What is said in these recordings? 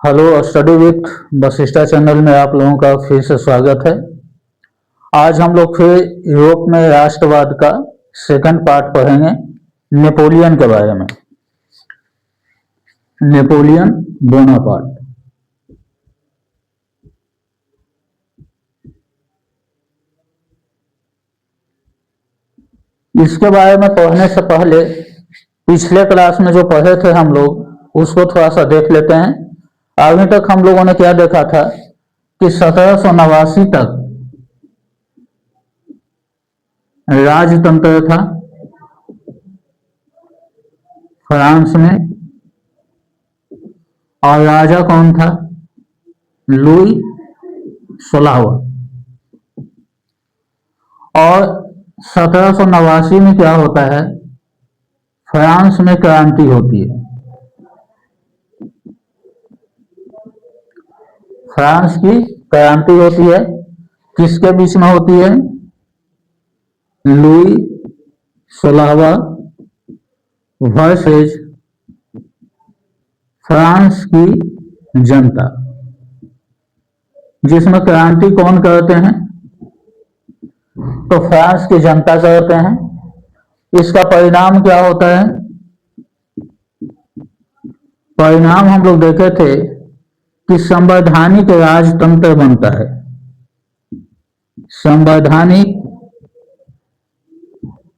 Hello, study with Vashishtha channel में आप लोगों का फिर से स्वागत है। आज हम लोग फिर यूरोप में राष्ट्रवाद का सेकंड पार्ट पढ़ेंगे, नेपोलियन के बारे में। Napoleon Bonaparte. इसके बारे में पढ़ने से पहले पिछले क्लास में जो पढ़े थे हम लोग उसको थोड़ा सा देख लेते हैं। अभी तक हम लोगों ने क्या देखा था कि 1789 तक राजतंत्र था फ्रांस में, और राजा कौन था? लुई 16वां। और 1789 में क्या होता है? फ्रांस में क्रांति होती है। फ्रांस की क्रांति होती है। किसके बीच में होती है? लुई 16वां वर्सेस फ्रांस की जनता। जिसमें क्रांति कौन करते हैं? तो फ्रांस की जनता करते हैं। इसका परिणाम क्या होता है? परिणाम हम लोग देखे थे कि संवैधानिक राजतंत्र बनता है। संवैधानिक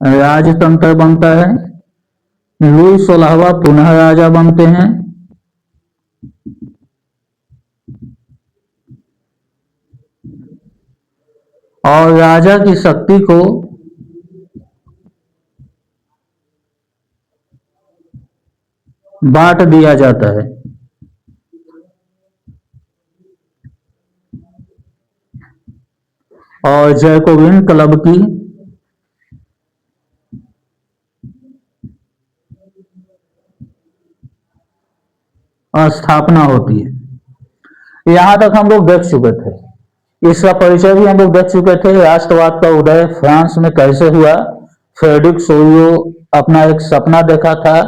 राजतंत्र बनता है। लुई 16वां पुनः राजा बनते हैं। और राजा की शक्ति को बांट दिया जाता है। और जैकोबिन क्लब की स्थापना होती है। यहां तक हम लोग देख चुके थे। इसका परिचय भी हम लोग देख चुके थे। राष्ट्रवाद का उदय फ्रांस में कैसे हुआ? फ्रेडरिक सोवियो अपना एक सपना देखा था।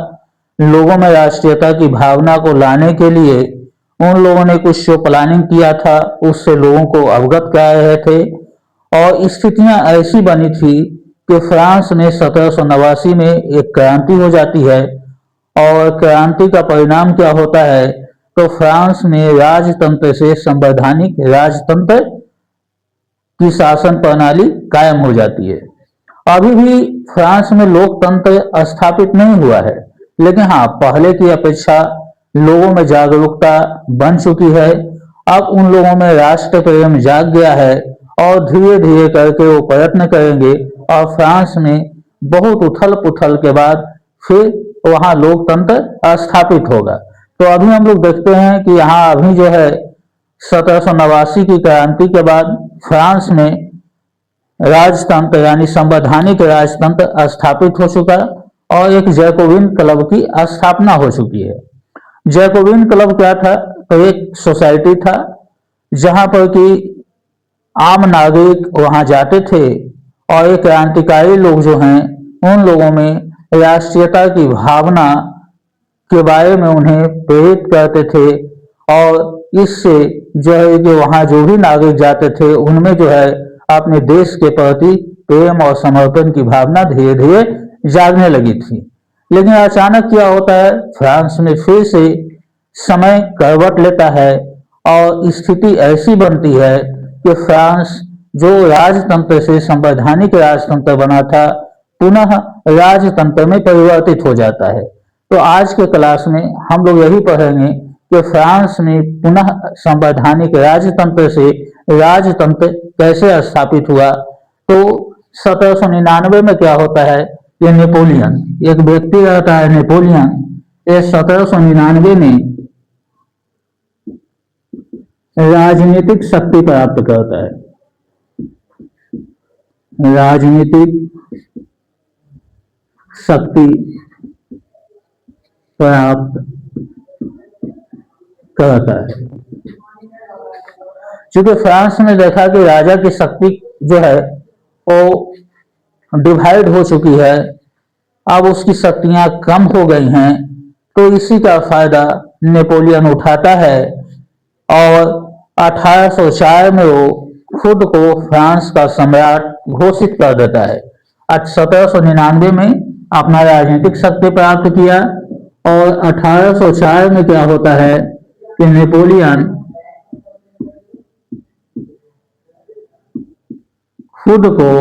लोगों में राष्ट्रीयता की भावना को लाने के लिए उन लोगों ने कुछ शो प्लानिंग किया था, उससे लोगों को अवगत करा रहे थे। और स्थितियां ऐसी बनी थी कि फ्रांस में 1789 में एक क्रांति हो जाती है। और क्रांति का परिणाम क्या होता है? तो फ्रांस में राजतंत्र से संवैधानिक राजतंत्र की शासन प्रणाली कायम हो जाती है। अभी भी फ्रांस में लोकतंत्र स्थापित नहीं हुआ है, लेकिन हाँ, पहले की अपेक्षा लोगों में जागरूकता बन चुकी है। अब उन लोगों में राष्ट्र प्रेम जाग गया है और धीरे धीरे करके वो प्रयत्न करेंगे और फ्रांस में बहुत उथल पुथल के बाद फिर वहां लोकतंत्र स्थापित होगा। तो अभी हम लोग देखते हैं कि यहाँ अभी जो है 1789 की क्रांति के बाद फ्रांस में राजतंत्र यानी संवैधानिक राजतंत्र स्थापित हो चुका और एक जैकोबिन क्लब की स्थापना हो चुकी है। जैकोबिन क्लब क्या था? तो एक सोसाइटी था जहां पर कि आम नागरिक वहां जाते थे और एक क्रांतिकारी लोग जो हैं उन लोगों में राष्ट्रीयता की भावना के बारे में उन्हें प्रेरित करते थे। और इससे जो है कि वहां जो भी नागरिक जाते थे उनमें जो है अपने देश के प्रति प्रेम और समर्पण की भावना धीरे धीरे जागने लगी थी। लेकिन अचानक क्या होता है? फ्रांस में फिर से समय करवट लेता है और स्थिति ऐसी बनती है कि फ्रांस जो राजतंत्र से संवैधानिक राजतंत्र बना था पुनः राजतंत्र में परिवर्तित हो जाता है। तो आज के क्लास में हम लोग यही पढ़ेंगे कि फ्रांस में पुनः संवैधानिक राजतंत्र से राजतंत्र कैसे स्थापित हुआ। तो 1799 में क्या होता है? ये नेपोलियन, एक व्यक्ति रहता है नेपोलियन, ये 1799 में राजनीतिक शक्ति प्राप्त करता है। राजनीतिक शक्ति प्राप्त करता है। क्योंकि फ्रांस ने देखा कि राजा की शक्ति जो है वो डिवाइड हो चुकी है, अब उसकी शक्तियां कम हो गई हैं। तो इसी का फायदा नेपोलियन उठाता है और 1804 में वो खुद को फ्रांस का सम्राट घोषित कर देता है। 1799 में अपना राजनीतिक शक्ति प्राप्त किया और 1804 में क्या होता है कि नेपोलियन खुद को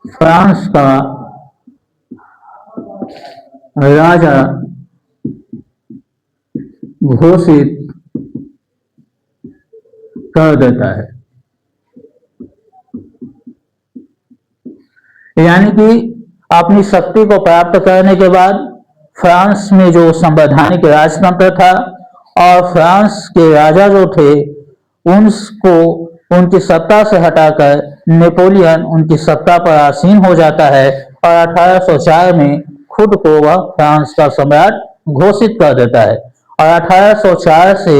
फ्रांस का राजा घोषित कर देता है। यानी कि अपनी शक्ति को प्राप्त करने के बाद फ्रांस में जो संवैधानिक राजतंत्र था और फ्रांस के राजा जो थे उनको उनकी सत्ता से हटाकर नेपोलियन उनकी सत्ता पर आसीन हो जाता है और 1804 में खुद को वह फ्रांस का सम्राट घोषित कर देता है और 1804 से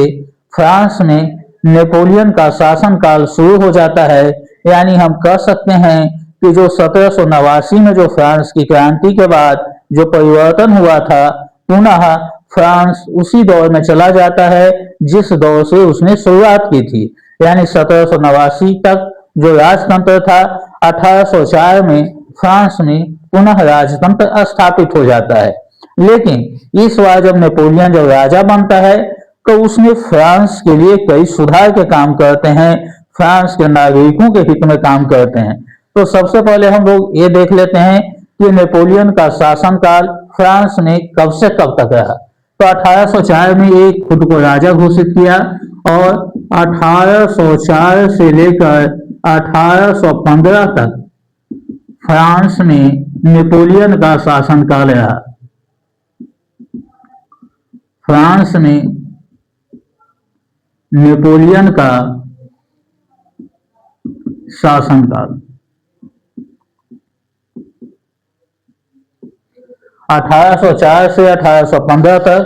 फ्रांस में नेपोलियन का शासनकाल शुरू हो जाता है। यानी हम कह सकते हैं कि जो 1789 में जो फ्रांस की क्रांति के बाद जो परिवर्तन हुआ था, पुनः फ्रांस उसी दौर में चला जाता है जिस दौर से उसने शुरुआत की थी। यानी 1789 तक जो राजतंत्र था, 1804 में फ्रांस में पुनः राजतंत्र स्थापित हो जाता है। लेकिन इस बार जब नेपोलियन जब राजा बनता है तो उसने फ्रांस के लिए कई सुधार के काम करते हैं, फ्रांस के नागरिकों के हित में काम करते हैं। तो सबसे पहले हम लोग ये देख लेते हैं कि नेपोलियन का शासनकाल फ्रांस में कब से कब तक रहा। तो 1804 में ये खुद को राजा घोषित किया और 1804 से लेकर 1815 तक फ्रांस में नेपोलियन का शासनकाल रहा। फ्रांस में नेपोलियन का शासनकाल 1804 से 1815 तक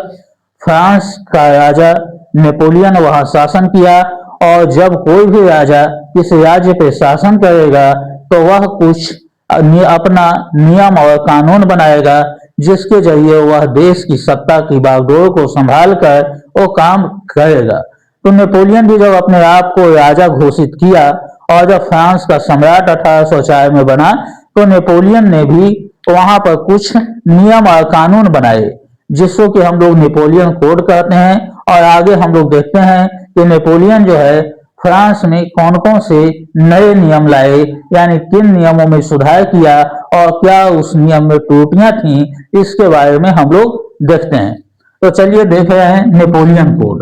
फ्रांस का राजा नेपोलियन वहां शासन किया और जब कोई भी राजा किसी राज्य पे शासन करेगा तो वह कुछ अपना नियम और कानून बनाएगा जिसके जरिए वह देश की सत्ता की बागडोर को संभाल कर वो काम करेगा। तो नेपोलियन भी जब अपने आप को राजा घोषित किया और जब फ्रांस का सम्राट 1804 में बना तो नेपोलियन ने भी वहां पर कुछ नियम और कानून बनाए जिसको कि हम लोग नेपोलियन कोड कहते हैं। और आगे हम लोग देखते हैं कि नेपोलियन जो है फ्रांस में कौन कौन से नए नियम लाए, यानी किन नियमों में सुधार किया और क्या उस नियम में त्रुटियां थी, इसके बारे में हम लोग देखते हैं। तो चलिए देख रहे हैं नेपोलियन कोड।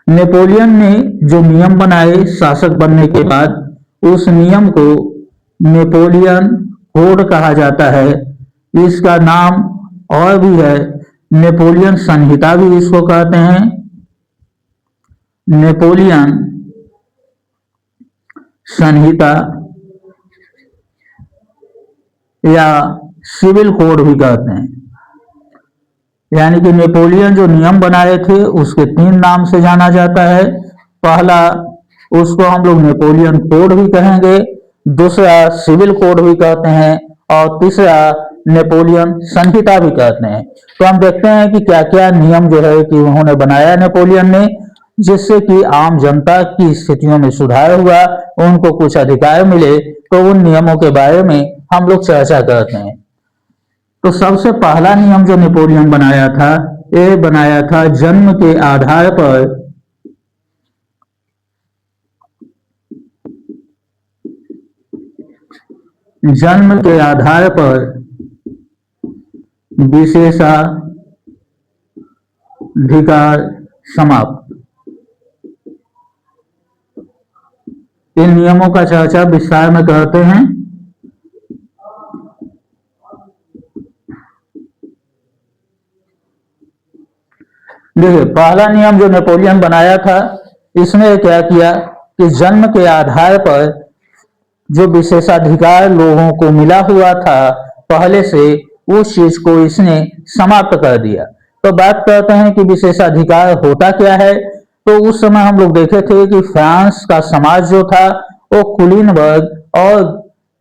नेपोलियन ने जो नियम बनाए शासक बनने के बाद, उस नियम को नेपोलियन कोड कहा जाता है। इसका नाम और भी है, नेपोलियन संहिता भी इसको कहते हैं। नेपोलियन संहिता या सिविल कोड भी कहते हैं। यानी कि नेपोलियन जो नियम बनाए थे उसके 3 नाम से जाना जाता है। पहला उसको हम लोग नेपोलियन कोड भी कहेंगे, दूसरा सिविल कोड भी कहते हैं और तीसरा नेपोलियन संहिता भी कहते हैं। तो हम देखते हैं कि क्या क्या नियम जो है कि उन्होंने बनाया नेपोलियन ने, जिससे कि आम जनता की स्थितियों में सुधार हुआ, उनको कुछ अधिकार मिले। तो उन नियमों के बारे में हम लोग चर्चा करते हैं। तो सबसे पहला नियम जो नेपोलियन बनाया था, ये बनाया था जन्म के आधार पर विशेषाधिकार समाप्त। इन नियमों का चर्चा विस्तार में करते हैं। देखिए, पहला नियम जो नेपोलियन बनाया था, इसने क्या किया कि जन्म के आधार पर जो विशेषाधिकार लोगों को मिला हुआ था पहले से, उस चीज को इसने समाप्त कर दिया। तो बात करते हैं कि विशेषाधिकार होता क्या है। तो उस समय हम लोग देखे थे कि फ्रांस का समाज जो था वो कुलीन वर्ग और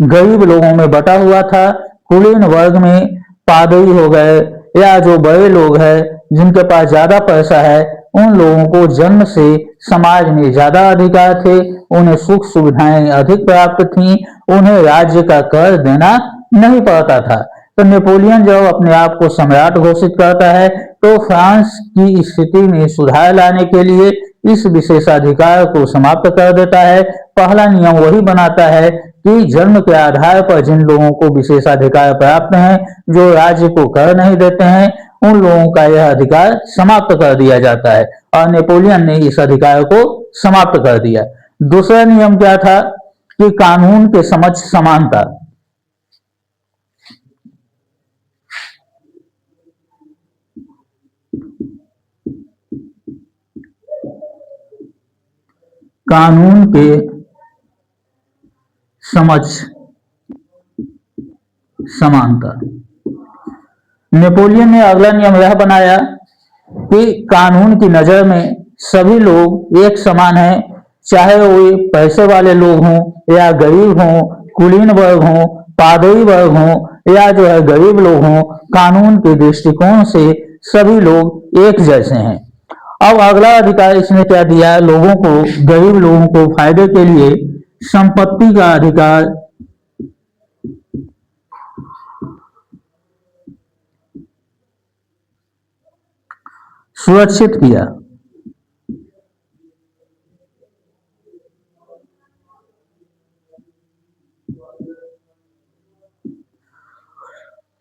गरीब लोगों में बटा हुआ था। कुलीन वर्ग में पादरी हो गए या जो बड़े लोग हैं जिनके पास ज्यादा पैसा है, उन लोगों को जन्म से समाज में ज्यादा अधिकार थे, उन्हें सुख सुविधाएं अधिक प्राप्त थीं, उन्हें राज्य का कर देना नहीं पड़ता था। तो नेपोलियन जब अपने आप को सम्राट घोषित करता है तो फ्रांस की स्थिति में सुधार लाने के लिए इस विशेषाधिकार को समाप्त कर देता है। पहला नियम वही बनाता है कि जन्म के आधार पर जिन लोगों को विशेषाधिकार प्राप्त हैं, जो राज्य को कर नहीं देते हैं, उन लोगों का यह अधिकार समाप्त कर दिया जाता है और नेपोलियन ने इस अधिकार को समाप्त कर दिया। दूसरा नियम क्या था कि कानून के समक्ष समानता। कानून के समक्ष समानता। नेपोलियन ने अगला नियम यह बनाया कि कानून की नजर में सभी लोग एक समान हैं, चाहे वो पैसे वाले लोग हों या गरीब हों, कुलीन वर्ग हों, पादरी वर्ग हों या जो है गरीब लोग हों, कानून के दृष्टिकोण से सभी लोग एक जैसे हैं। अब अगला अधिकार इसने क्या दिया, लोगों को, गरीब लोगों को फायदे के लिए संपत्ति का अधिकार सुरक्षित किया।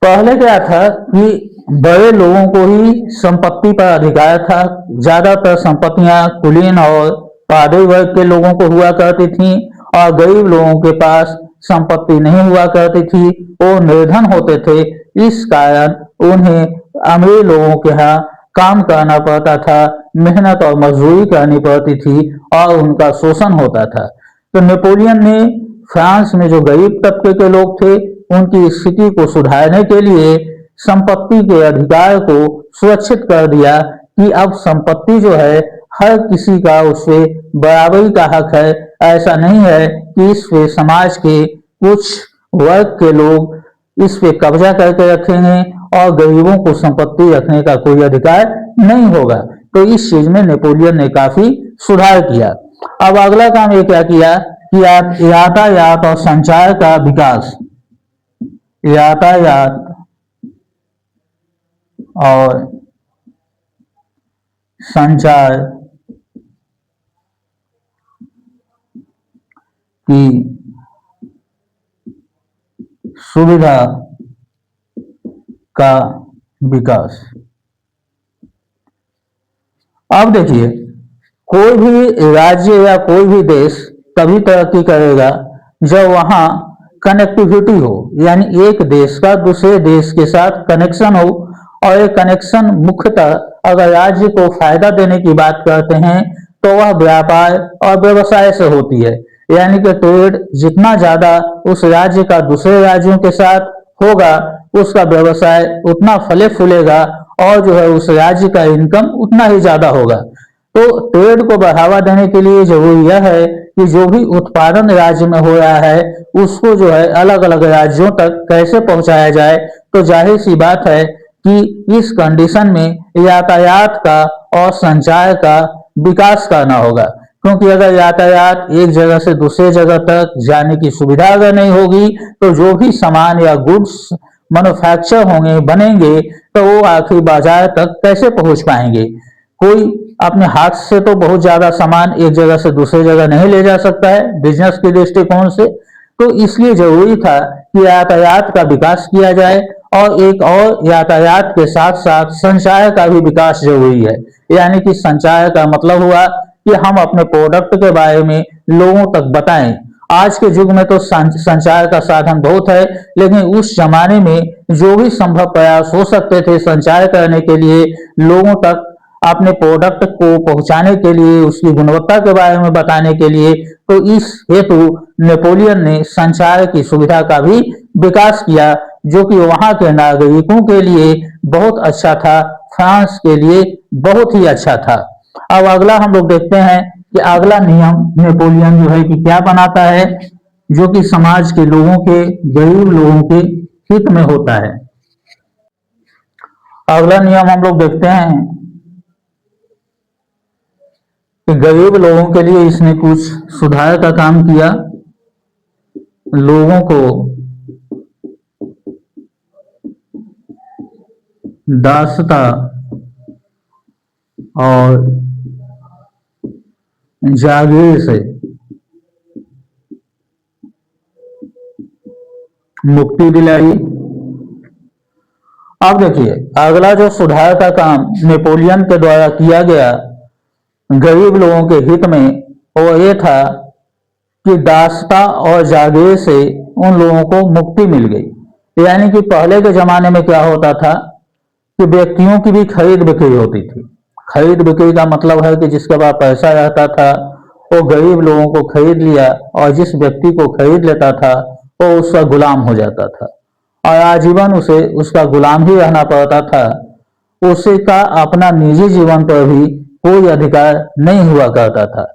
पहले क्या था कि बड़े लोगों को ही संपत्ति पर अधिकार था, ज्यादातर संपत्तियां कुलीन और पादरी वर्ग के लोगों को हुआ करती थी और गरीब लोगों के पास संपत्ति नहीं हुआ करती थी, वो निर्धन होते थे। इस कारण उन्हें अमीर लोगों के यहाँ काम करना पड़ता था, मेहनत और मजदूरी करनी पड़ती थी और उनका शोषण होता था। तो नेपोलियन ने फ्रांस में जो गरीब तबके के लोग थे, उनकी स्थिति को सुधारने के लिए संपत्ति के अधिकार को सुरक्षित कर दिया कि अब संपत्ति जो है हर किसी का उससे बराबरी का हक है। ऐसा नहीं है कि इस पे समाज के कुछ वर्ग के लोग इस पे कब्जा करके रखेंगे और गरीबों को संपत्ति रखने का कोई अधिकार नहीं होगा। तो इस चीज में नेपोलियन ने काफी सुधार किया। अब अगला काम ये क्या किया कि यातायात और संचार का विकास। यातायात और संचार की सुविधा का विकास। अब देखिए, कोई भी राज्य या कोई भी देश तभी तरक्की करेगा जब वहां कनेक्टिविटी हो, यानी एक देश का दूसरे देश के साथ कनेक्शन हो। और ये कनेक्शन मुख्यतः अगर राज्य को फायदा देने की बात करते हैं तो वह व्यापार और व्यवसाय से होती है, यानी कि ट्रेड जितना ज्यादा उस राज्य का दूसरे राज्यों के साथ होगा, उसका व्यवसाय उतना फले फूलेगा और जो है उस राज्य का इनकम उतना ही ज्यादा होगा। तो ट्रेड को बढ़ावा देने के लिए जरूरी यह है कि जो भी उत्पादन राज्य में हो रहा है उसको जो है अलग अलग राज्यों तक कैसे पहुंचाया जाए। तो जाहिर सी बात है कि इस कंडीशन में यातायात का और संचार का विकास करना होगा, क्योंकि अगर यातायात एक जगह से दूसरे जगह तक जाने की सुविधा अगर नहीं होगी तो जो भी सामान या गुड्स मैन्युफैक्चर होंगे, बनेंगे, तो वो आखिर बाजार तक कैसे पहुंच पाएंगे। कोई अपने हाथ से तो बहुत ज्यादा सामान एक जगह से दूसरी जगह नहीं ले जा सकता है बिजनेस के दृष्टिकोण से। तो इसलिए जरूरी था कि यातायात का विकास किया जाए और एक और यातायात के साथ साथ संचार का भी विकास जरूरी है। यानी कि संचार का मतलब हुआ कि हम अपने प्रोडक्ट के बारे में लोगों तक बताएं। आज के युग में तो संचार का साधन बहुत है, लेकिन उस जमाने में जो भी संभव प्रयास हो सकते थे संचार करने के लिए, लोगों तक अपने प्रोडक्ट को पहुंचाने के लिए, उसकी गुणवत्ता के बारे में बताने के लिए, तो इस हेतु नेपोलियन ने संचार की सुविधा का भी विकास किया, जो कि वहां के नागरिकों के लिए बहुत अच्छा था, फ्रांस के लिए बहुत ही अच्छा था। अब अगला हम लोग देखते हैं कि अगला नियम नेपोलियन जो है कि क्या बनाता है, जो कि समाज के लोगों के, गरीब लोगों के हित में होता है। अगला नियम हम लोग देखते हैं कि गरीब लोगों के लिए इसने कुछ सुधार का काम किया। लोगों को दासता और जागीर से मुक्ति दिलाई। अब देखिए, अगला जो सुधार का काम नेपोलियन के द्वारा किया गया गरीब लोगों के हित में, वो ये था कि दासता और जागीर से उन लोगों को मुक्ति मिल गई। यानी कि पहले के जमाने में क्या होता था कि व्यक्तियों की भी खरीद बिक्री होती थी। खरीद बिक्री का मतलब है कि जिसके पास पैसा रहता था वो गरीब लोगों को खरीद लिया, और जिस व्यक्ति को खरीद लेता था वो उसका गुलाम हो जाता था और आजीवन उसे उसका गुलाम ही रहना पड़ता था। उसका अपना निजी जीवन पर भी कोई अधिकार नहीं हुआ करता था।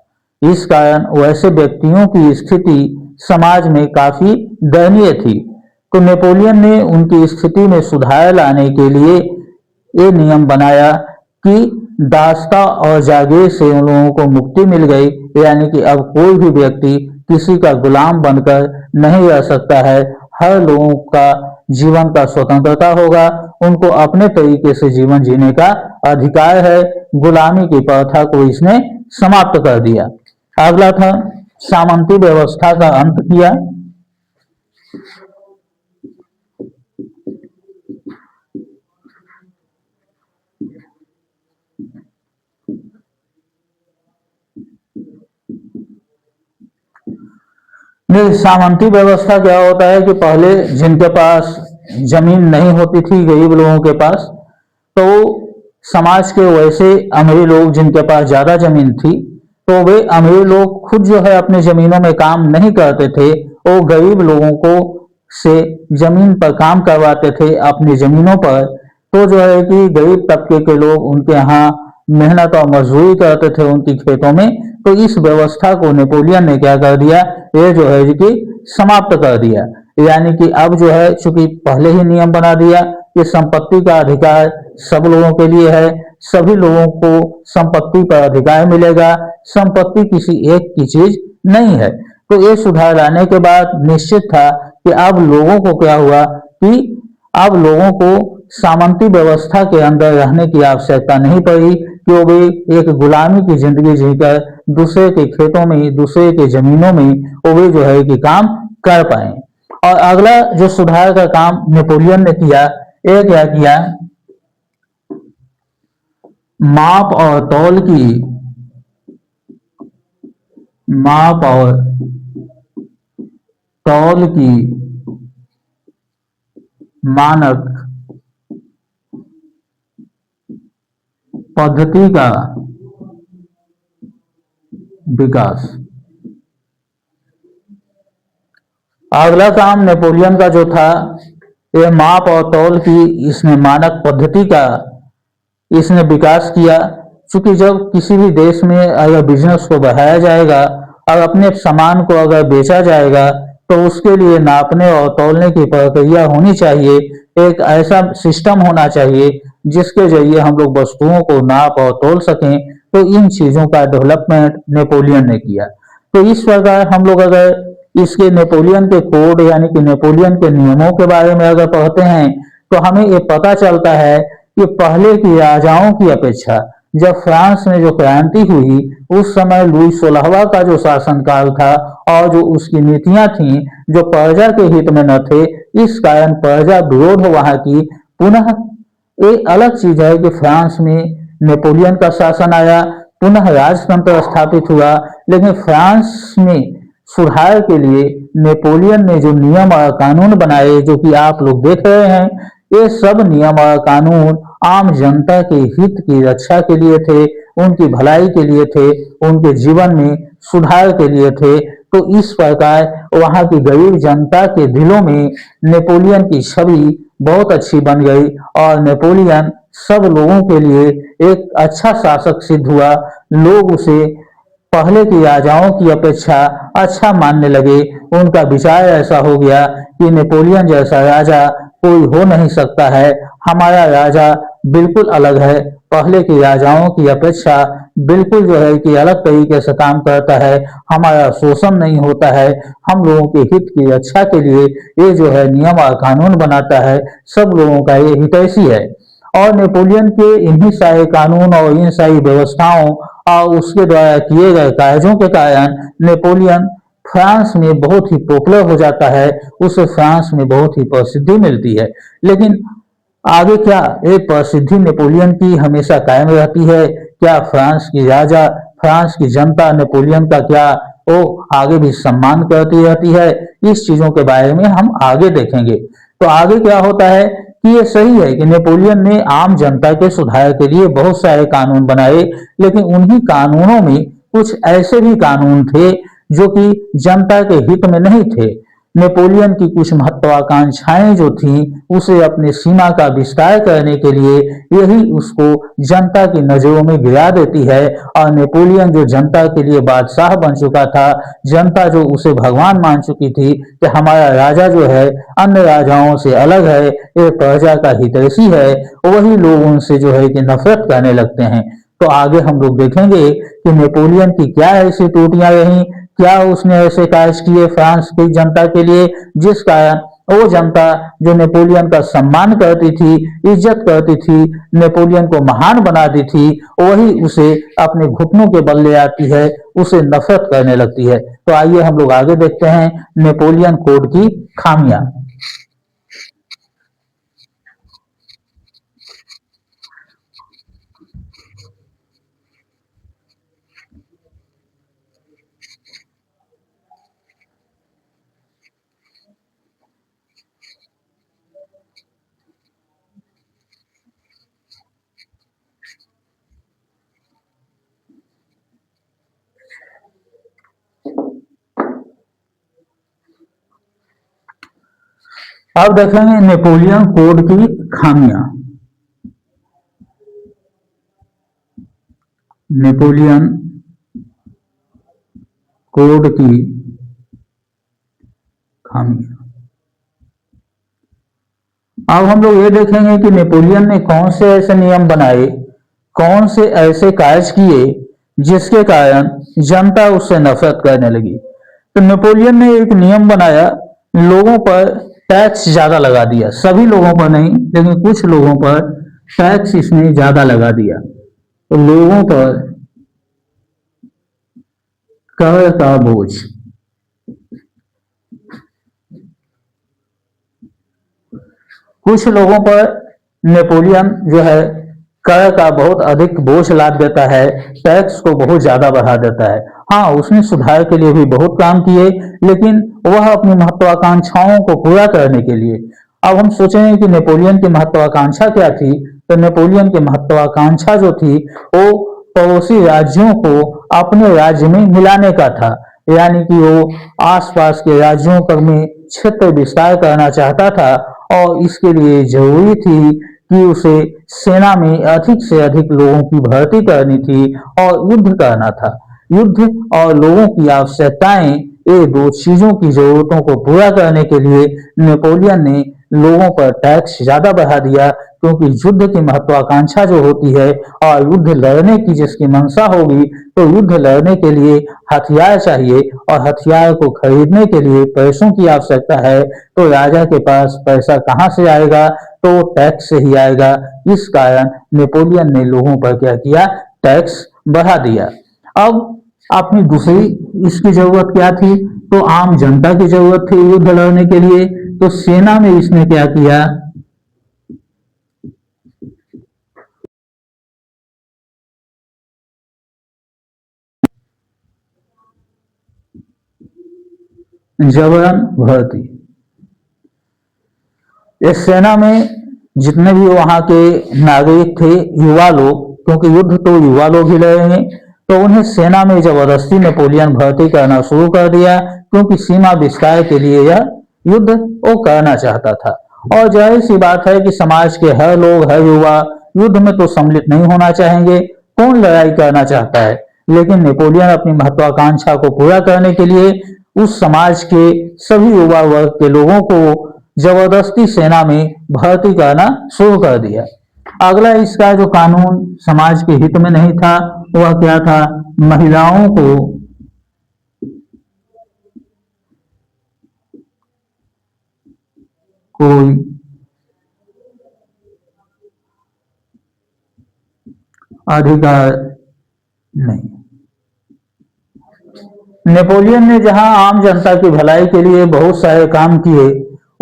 इस कारण वैसे व्यक्तियों की स्थिति समाज में काफी दयनीय थी। तो नेपोलियन ने उनकी स्थिति में सुधार लाने के लिए ये नियम बनाया कि दासता और जागीर से उन लोगों को मुक्ति मिल गई। यानी कि अब कोई भी व्यक्ति किसी का गुलाम बनकर नहीं रह सकता है। हर लोगों का जीवन का स्वतंत्रता होगा, उनको अपने तरीके से जीवन जीने का अधिकार है। गुलामी की प्रथा को इसने समाप्त कर दिया। अगला था सामंती व्यवस्था का अंत किया। सामंती व्यवस्था क्या होता है कि पहले जिनके पास जमीन नहीं होती थी गरीब लोगों के पास, तो समाज के वैसे अमीर लोग जिनके पास ज्यादा जमीन थी, तो वे अमीर लोग खुद जो है अपनी जमीनों में काम नहीं करते थे, वो गरीब लोगों को से जमीन पर काम करवाते थे अपनी जमीनों पर। तो जो है कि गरीब तबके के लोग उनके यहाँ मेहनत और मजदूरी करते थे उनकी खेतों में। तो इस व्यवस्था को नेपोलियन ने क्या कर दिया, ये जो है कि समाप्त कर दिया। यानी कि अब जो है चूंकि पहले ही नियम बना दिया कि संपत्ति का अधिकार सब लोगों के लिए है, सभी लोगों को संपत्ति पर अधिकार मिलेगा, संपत्ति किसी एक की चीज नहीं है। तो ये सुधार लाने के बाद निश्चित था कि अब लोगों को क्या हुआ कि अब लोगों को सामंती व्यवस्था के अंदर रहने की आवश्यकता नहीं पड़ी कि वो भी एक गुलामी की जिंदगी जीकर दूसरे के खेतों में, दूसरे के जमीनों में वो भी जो है कि काम कर पाए। और अगला जो सुधार का काम नेपोलियन ने किया, ये क्या किया, माप और तौल की मानक पद्धति का विकास। अगला काम नेपोलियन का जो था, यह माप और तौल की इसने मानक पद्धति का इसने विकास किया। क्योंकि जब किसी भी देश में अगर बिजनेस को बढ़ाया जाएगा और अपने सामान को अगर बेचा जाएगा तो उसके लिए नापने और तौलने की प्रक्रिया होनी चाहिए। एक ऐसा सिस्टम होना चाहिए जिसके जरिए हम लोग वस्तुओं को नाप और तौल सकें। तो इन चीजों का डेवलपमेंट नेपोलियन ने किया। तो इस प्रकार हम लोग अगर इसके नेपोलियन के कोड यानी कि नेपोलियन के नियमों के बारे में अगर पढ़ते हैं तो हमें ये पता चलता है कि पहले की राजाओं की अपेक्षा जब फ्रांस में जो क्रांति हुई उस समय लुई 16वां का जो शासनकाल था और जो उसकी नीतियां थी जो प्रजा के हित में न थे, इस कारण प्रजा विरोध वहां की पुनः एक अलग चीज है कि फ्रांस में नेपोलियन का शासन आया, पुनः राजतंत्र स्थापित हुआ। लेकिन फ्रांस में सुधार के लिए नेपोलियन ने जो नियम और कानून बनाए जो कि आप लोग देख रहे हैं, ये सब नियम और कानून आम जनता के हित की रक्षा के लिए थे, उनकी भलाई के लिए थे, उनके जीवन में सुधार के लिए थे। तो इस प्रकार वहां की गरीब जनता के दिलों में नेपोलियन की छवि बहुत अच्छी बन गई और नेपोलियन सब लोगों के लिए एक अच्छा शासक सिद्ध हुआ। लोग उसे पहले की राजाओं की अपेक्षा अच्छा मानने लगे। उनका विचार ऐसा हो गया कि नेपोलियन जैसा राजा कोई हो नहीं सकता है, हमारा राजा बिल्कुल अलग है, पहले के राजाओं की अपेक्षा बिल्कुल जो है कि अलग तरीके से काम करता है। हमारा शोषण नहीं होता है, हम लोगों के हित की रक्षा के लिए ये जो है नियम और कानून बनाता है, सब लोगों का ये हितैषी है। और नेपोलियन के इन्हीं सारे कानून और इन सारी व्यवस्थाओं और उसके द्वारा किए गए कार्यों के कारण नेपोलियन फ्रांस में बहुत ही पॉपुलर हो जाता है, उसे फ्रांस में बहुत ही प्रसिद्धि मिलती है। लेकिन आगे क्या ये प्रसिद्धि नेपोलियन की हमेशा कायम रहती है? क्या फ्रांस की राजा, फ्रांस की जनता नेपोलियन का क्या वो आगे भी सम्मान करती रहती है? इस चीजों के बारे में हम आगे देखेंगे। तो आगे क्या होता है कि ये सही है कि नेपोलियन ने आम जनता के सुधार के लिए बहुत सारे कानून बनाए, लेकिन उन्हीं कानूनों में कुछ ऐसे भी कानून थे जो कि जनता के हित में नहीं थे। नेपोलियन की कुछ महत्वाकांक्षाएं जो थीं, उसे अपने सीमा का विस्तार करने के लिए यही उसको जनता की नजरों में गिरा देती है। और नेपोलियन जो जनता के लिए बादशाह बन चुका था, जनता जो उसे भगवान मान चुकी थी कि हमारा राजा जो है अन्य राजाओं से अलग है, ये प्रजा का हितैषी है, वही लोग उनसे जो है कि नफरत करने लगते हैं। तो आगे हम लोग देखेंगे कि नेपोलियन की क्या ऐसी त्रुटियां रही, क्या उसने ऐसे कार्य किए फ्रांस की जनता के लिए, जिस कारण वो जनता जो नेपोलियन का सम्मान करती थी, इज्जत करती थी, नेपोलियन को महान बनाती थी, वही उसे अपने घुटनों के बल ले आती है, उसे नफरत करने लगती है। तो आइए हम लोग आगे देखते हैं नेपोलियन कोड की खामियां। अब देखेंगे नेपोलियन कोड की खामियां। नेपोलियन कोड की खामियां। अब हम लोग ये देखेंगे कि नेपोलियन ने कौन से ऐसे नियम बनाए, कौन से ऐसे कार्य किए जिसके कारण जनता उससे नफरत करने लगी। तो नेपोलियन ने एक नियम बनाया, लोगों पर टैक्स ज्यादा लगा दिया, सभी लोगों पर नहीं लेकिन कुछ लोगों पर टैक्स इसने ज्यादा लगा दिया। तो लोगों पर कर का बोझ, कुछ लोगों पर नेपोलियन जो है कर का बहुत अधिक बोझ लाद देता है, टैक्स को बहुत ज्यादा बढ़ा देता है। हाँ, उसने सुधार के लिए भी बहुत काम किए, लेकिन वह अपनी महत्वाकांक्षाओं को पूरा करने के लिए, अब हम सोचेंगे कि नेपोलियन की महत्वाकांक्षा क्या थी। तो नेपोलियन की महत्वाकांक्षा जो थी वो पड़ोसी राज्यों को अपने राज्य में मिलाने का था, यानी कि वो आसपास के राज्यों पर में क्षेत्र विस्तार करना चाहता था। और इसके लिए जरूरी थी कि उसे सेना में अधिक से अधिक लोगों की भर्ती करनी थी और युद्ध करना था। युद्ध और लोगों की आवश्यकताएं, ये दो चीजों की जरूरतों को पूरा करने के लिए नेपोलियन ने लोगों पर टैक्स ज्यादा बढ़ा दिया, क्योंकि युद्ध की महत्वाकांक्षा जो होती है और युद्ध लड़ने की जिसकी मंशा होगी, तो युद्ध लड़ने के लिए हथियार चाहिए और हथियार को खरीदने के लिए पैसों की आवश्यकता है। तो राजा के पास पैसा कहाँ से आएगा? तो टैक्स से ही आएगा। इस कारण नेपोलियन ने लोगों पर क्या किया? टैक्स बढ़ा दिया। अब अपनी दूसरी इसकी जरूरत क्या थी? तो आम जनता की जरूरत थी युद्ध लड़ने के लिए। तो सेना में इसने क्या किया? जबरन भर्ती। इस सेना में जितने भी वहां के नागरिक थे, युवा लोग, क्योंकि युद्ध तो युवा लोग ही लड़ेंगे, तो उन्हें सेना में जबरदस्ती नेपोलियन भर्ती करना शुरू कर दिया, क्योंकि सीमा विस्तार के लिए यह युद्ध वो करना चाहता था। और जाहिर सी बात है कि समाज के हर लोग, हर युवा युद्ध में तो सम्मिलित नहीं होना चाहेंगे। कौन लड़ाई करना चाहता है? लेकिन नेपोलियन अपनी महत्वाकांक्षा को पूरा करने के लिए उस समाज के सभी युवा वर्ग के लोगों को जबरदस्ती सेना में भर्ती करना शुरू कर दिया। अगला इसका जो कानून समाज के हित में नहीं था वह क्या था, महिलाओं को कोई अधिकार नहीं। नेपोलियन ने जहां आम जनता की भलाई के लिए बहुत सारे काम किए,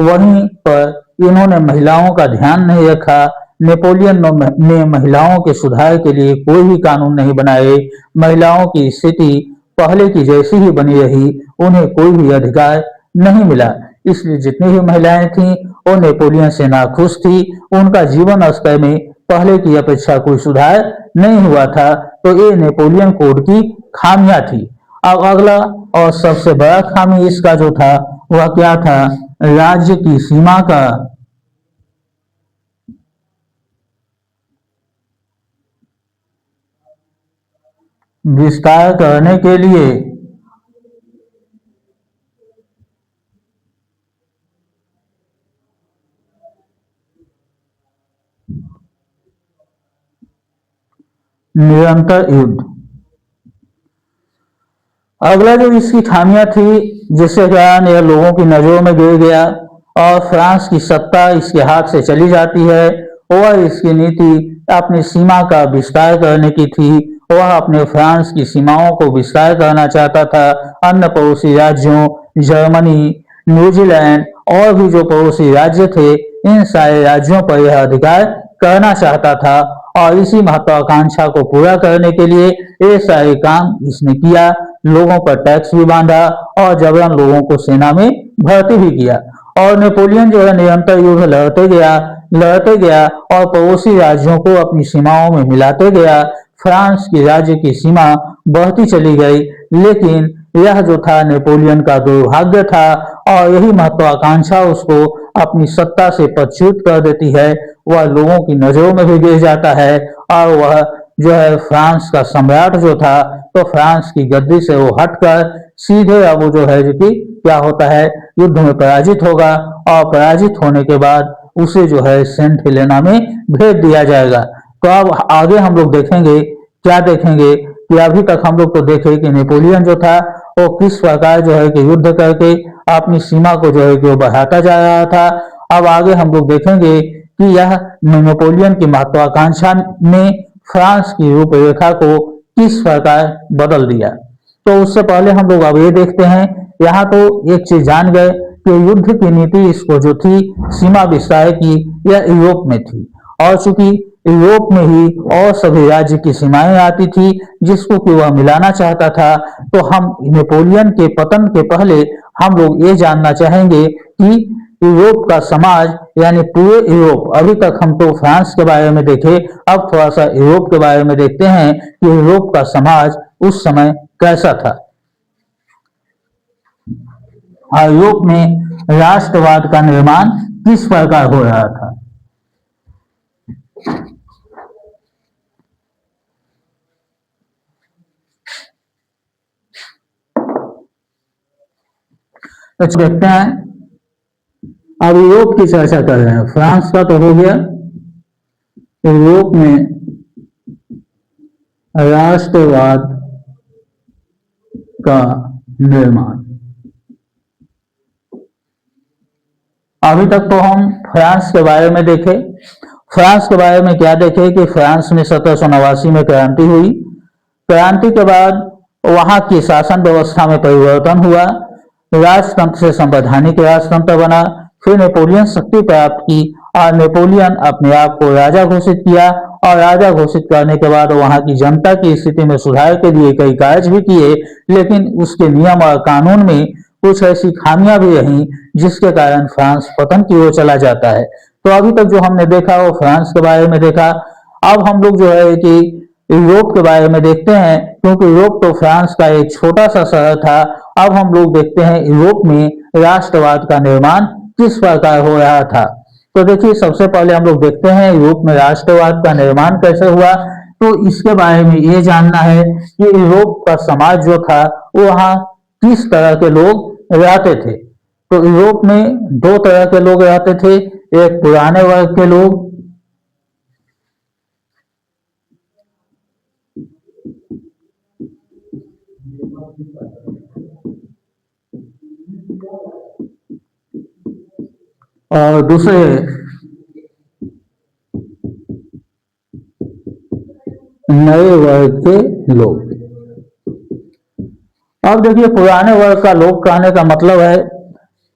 वहीं पर इन्होंने महिलाओं का ध्यान नहीं रखा। नेपोलियन ने महिलाओं के सुधार के लिए कोई भी कानून नहीं बनाए। महिलाओं की स्थिति पहले की जैसी ही बनी रही, उन्हें कोई भी अधिकार नहीं मिला। इसलिए जितनी भी महिलाएं थीं वो नेपोलियन से नाखुश थी। उनका जीवन स्तर में पहले की अपेक्षा कोई सुधार नहीं हुआ था। तो ये नेपोलियन कोड की खामियां थी। अब अगला और सबसे बड़ा खामी इसका जो था वह क्या था, राज्य की सीमा का विस्तार करने के लिए निरंतर युद्ध। अगला जो इसकी खामियां थी जिससे कारण यह लोगों की नजरों में गिर गया और फ्रांस की सत्ता इसके हाथ से चली जाती है, वह इसकी नीति अपनी सीमा का विस्तार करने की थी। वह अपने फ्रांस की सीमाओं को विस्तार करना चाहता था। अन्य पड़ोसी राज्यों जर्मनी, न्यूजीलैंड और भी जो पड़ोसी राज्य थे, इन सारे राज्यों पर यह अधिकार करना चाहता था और इसी महत्वाकांक्षा को पूरा करने के लिए ये सारे काम इसने किया। लोगों पर टैक्स भी बांधा और जबरन लोगों को सेना में भर्ती भी किया। और नेपोलियन जो है निरंतर युद्ध लड़ते गया और पड़ोसी राज्यों को अपनी सीमाओं में मिलाते गया। फ्रांस की राज्य की सीमा बढ़ती चली गई, लेकिन यह जो था नेपोलियन का दुर्भाग्य था और यही महत्वाकांक्षा उसको अपनी सत्ता से पदच्युत कर देती है। वह लोगों की नजरों में भी गिर जाता है और वह जो है फ्रांस का सम्राट जो था, तो फ्रांस की गद्दी से वो हटकर सीधे अब वो जो है जो कि क्या होता है, युद्ध में पराजित होगा और पराजित होने के बाद उसे जो है सेंट हेलेना में भेज दिया जाएगा। तो अब आगे हम लोग देखेंगे, क्या देखेंगे कि अभी तक हम लोग तो देखे कि नेपोलियन जो था वो किस प्रकार जो है कि युद्ध करके अपनी सीमा को जो है कि वो बढ़ाता जा रहा था। अब आगे हम लोग देखेंगे कि यह नेपोलियन की महत्वाकांक्षा ने फ्रांस की रूपरेखा को किस प्रकार बदल दिया। तो उससे पहले हम लोग अब ये देखते हैं, यहाँ तो एक चीज जान गए कि युद्ध की नीति इसको जो थी सीमा विस्तार की, यह यूरोप में थी और चूंकि यूरोप में ही और सभी राज्य की सीमाएं आती थी जिसको कि वह मिलाना चाहता था। तो हम नेपोलियन के पतन के पहले हम लोग ये जानना चाहेंगे कि यूरोप का समाज यानी पूरे यूरोप, अभी तक हम तो फ्रांस के बारे में देखे, अब थोड़ा सा यूरोप के बारे में देखते हैं कि यूरोप का समाज उस समय कैसा था। यूरोप में राष्ट्रवाद का निर्माण किस प्रकार हो रहा था। तो देखते हैं, अब यूरोप की चर्चा कर रहे हैं। फ्रांस का तो हो गया, यूरोप में राष्ट्रवाद का निर्माण। अभी तक तो हम फ्रांस के बारे में देखे। फ्रांस के बारे में क्या देखे कि फ्रांस में 1789 में क्रांति हुई। क्रांति के बाद वहां की शासन व्यवस्था में परिवर्तन हुआ, राजतंत्र से संवैधानिक राजतंत्र बना। फिर नेपोलियन शक्ति प्राप्त की और नेपोलियन अपने आप को राजा घोषित किया और राजा घोषित करने के बाद वहां की जनता की स्थिति में सुधार के लिए कई कार्य भी किए, लेकिन उसके नियम और कानून में कुछ ऐसी खामियां भी रहीं जिसके कारण फ्रांस पतन की ओर चला जाता है। तो अभी तक जो हमने देखा वो फ्रांस के बारे में देखा। अब हम लोग जो है कि यूरोप के बारे में देखते हैं, क्योंकि यूरोप तो फ्रांस का एक छोटा सा शहर था। अब हम लोग देखते हैं यूरोप में राष्ट्रवाद का निर्माण किस प्रकार हो रहा था। तो देखिए, सबसे पहले हम लोग देखते हैं यूरोप में राष्ट्रवाद का निर्माण कैसे हुआ। तो इसके बारे में ये जानना है कि यूरोप का समाज जो था वहाँ किस तरह के लोग रहते थे। तो यूरोप में दो तरह के लोग रहते थे, एक पुराने वर्ग के लोग और दूसरे नए वर्ग के लोग। अब देखिए, पुराने वर्ग का लोग कहने का मतलब है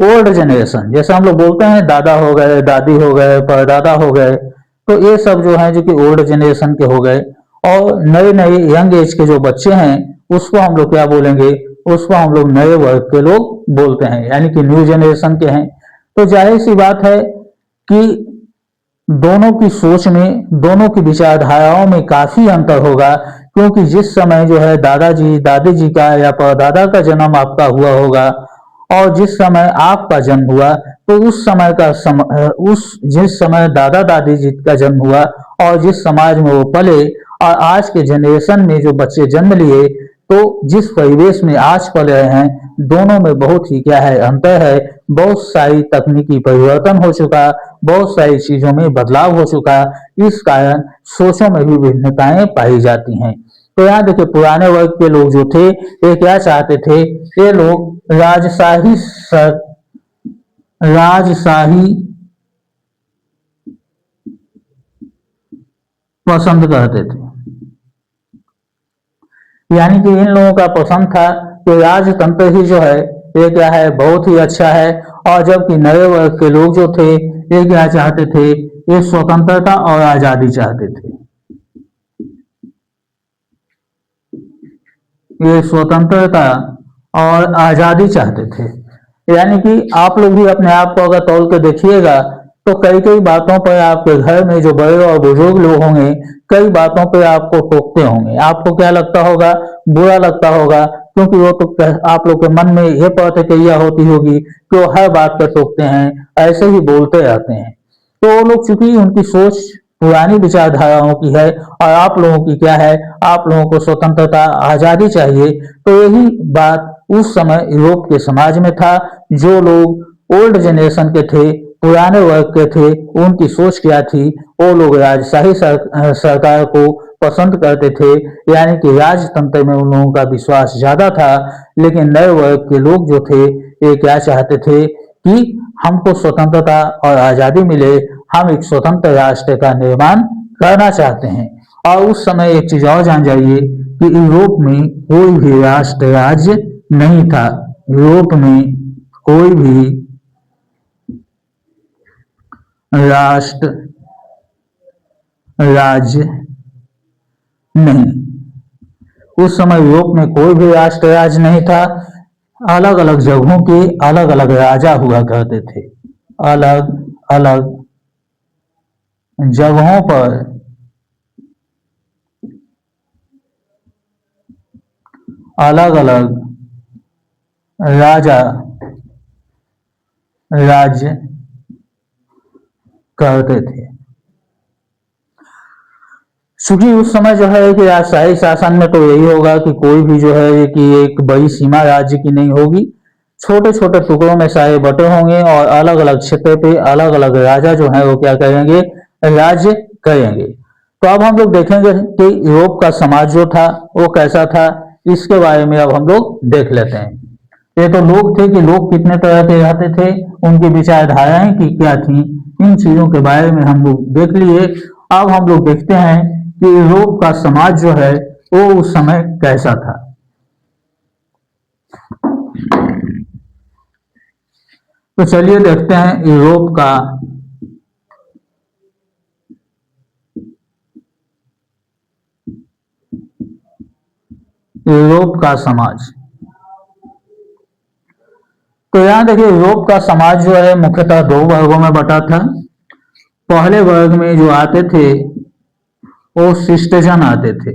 ओल्ड जनरेशन। जैसे हम लोग बोलते हैं दादा हो गए, दादी हो गए, परदादा हो गए, तो ये सब जो है जो कि ओल्ड जनरेशन के हो गए। और नए नए यंग एज के जो बच्चे हैं उसको हम लोग क्या बोलेंगे, उसको हम लोग नए वर्ग के लोग बोलते हैं, यानी कि न्यू जनरेशन के हैं। तो जाहिर सी बात है कि दोनों की सोच में, दोनों की विचारधाराओं में काफी अंतर होगा, क्योंकि जिस समय जो है दादाजी दादी जी का या परदादा का जन्म आपका हुआ होगा और जिस समय आपका जन्म हुआ, तो उस समय का उस जिस समय दादा दादी जी का जन्म हुआ और जिस समाज में वो पले और आज के जनरेशन में जो बच्चे जन्म लिए, तो जिस परिवेश में आज पल रहे हैं, दोनों में बहुत ही क्या है, अंतर है। बहुत सारी तकनीकी परिवर्तन हो चुका, बहुत सारी चीजों में बदलाव हो चुका। इस कारण सोचों में भी भिन्नताएं पाई जाती हैं। तो यहाँ देखिए, पुराने वर्ग के लोग जो थे ये क्या चाहते थे, ये लोग राजशाही पसंद करते थे। यानी कि इन लोगों का पसंद था कि राजतंत्र ही जो है ये क्या है, बहुत ही अच्छा है। और जबकि नए वर्ग के लोग जो थे ये क्या चाहते थे, ये स्वतंत्रता और आजादी चाहते थे। ये स्वतंत्रता और आजादी चाहते थे। यानी कि आप लोग भी अपने आप को अगर तौल के देखिएगा, तो कई कई बातों पर आपके घर में जो बड़े और बुजुर्ग लोग होंगे, कई बातों पर आपको टोकते होंगे। आपको क्या लगता होगा, बुरा लगता होगा, क्योंकि वो तो आप लोग के मन में ये प्रतिक्रिया होती होगी कि वो हर बात पर टोकते हैं, ऐसे ही बोलते रहते हैं। तो वो लोग, चूंकि उनकी सोच पुरानी विचारधाराओं की है और आप लोगों की क्या है, आप लोगों को स्वतंत्रता आजादी चाहिए, तो यही बात उस समय यूरोप के समाज में था। जो लोग ओल्ड जनरेशन के थे, पुराने वर्ग के थे, उनकी सोच क्या थी, वो लोग राजशाही सरकार को पसंद करते थे, यानी कि राजतंत्र में उन लोगों का विश्वास ज्यादा था। लेकिन नए वर्ग के लोग जो थे ये क्या चाहते थे कि हमको स्वतंत्रता और आजादी मिले, हम एक स्वतंत्र राष्ट्र का निर्माण करना चाहते हैं। और उस समय एक चीज और जान जाइए कि यूरोप में कोई भी राष्ट्र राज्य नहीं था। यूरोप में कोई भी राष्ट्र राज्य नहीं। उस समय यूरोप में कोई भी राष्ट्र राज्य नहीं था। अलग अलग जगहों के अलग अलग राजा हुआ करते थे। अलग अलग जगहों पर अलग अलग राजा राज्य करते थे। चूंकि उस समय जो है कि राजशाही शासन में तो यही होगा कि कोई भी जो है कि एक बड़ी सीमा राज्य की नहीं होगी, छोटे छोटे टुकड़ों में सारे बटे होंगे और अलग अलग क्षेत्र पे अलग अलग राजा जो है वो क्या करेंगे, राज्य करेंगे। तो अब हम लोग देखेंगे कि यूरोप का समाज जो था वो कैसा था, इसके बारे में अब हम लोग देख लेते हैं। ये तो लोग थे कि लोग कितने तरह के रहते थे, उनकी विचारधाराएं की क्या थी, इन चीजों के बारे में हम लोग देख लिए। अब हम लोग देखते हैं कि यूरोप का समाज जो है वो उस समय कैसा था। तो चलिए देखते हैं यूरोप का समाज। तो यहाँ देखिए, यूरोप का समाज जो है मुख्यतः दो वर्गों में बटा था। पहले वर्ग में जो आते थे वो शिष्टजन आते थे।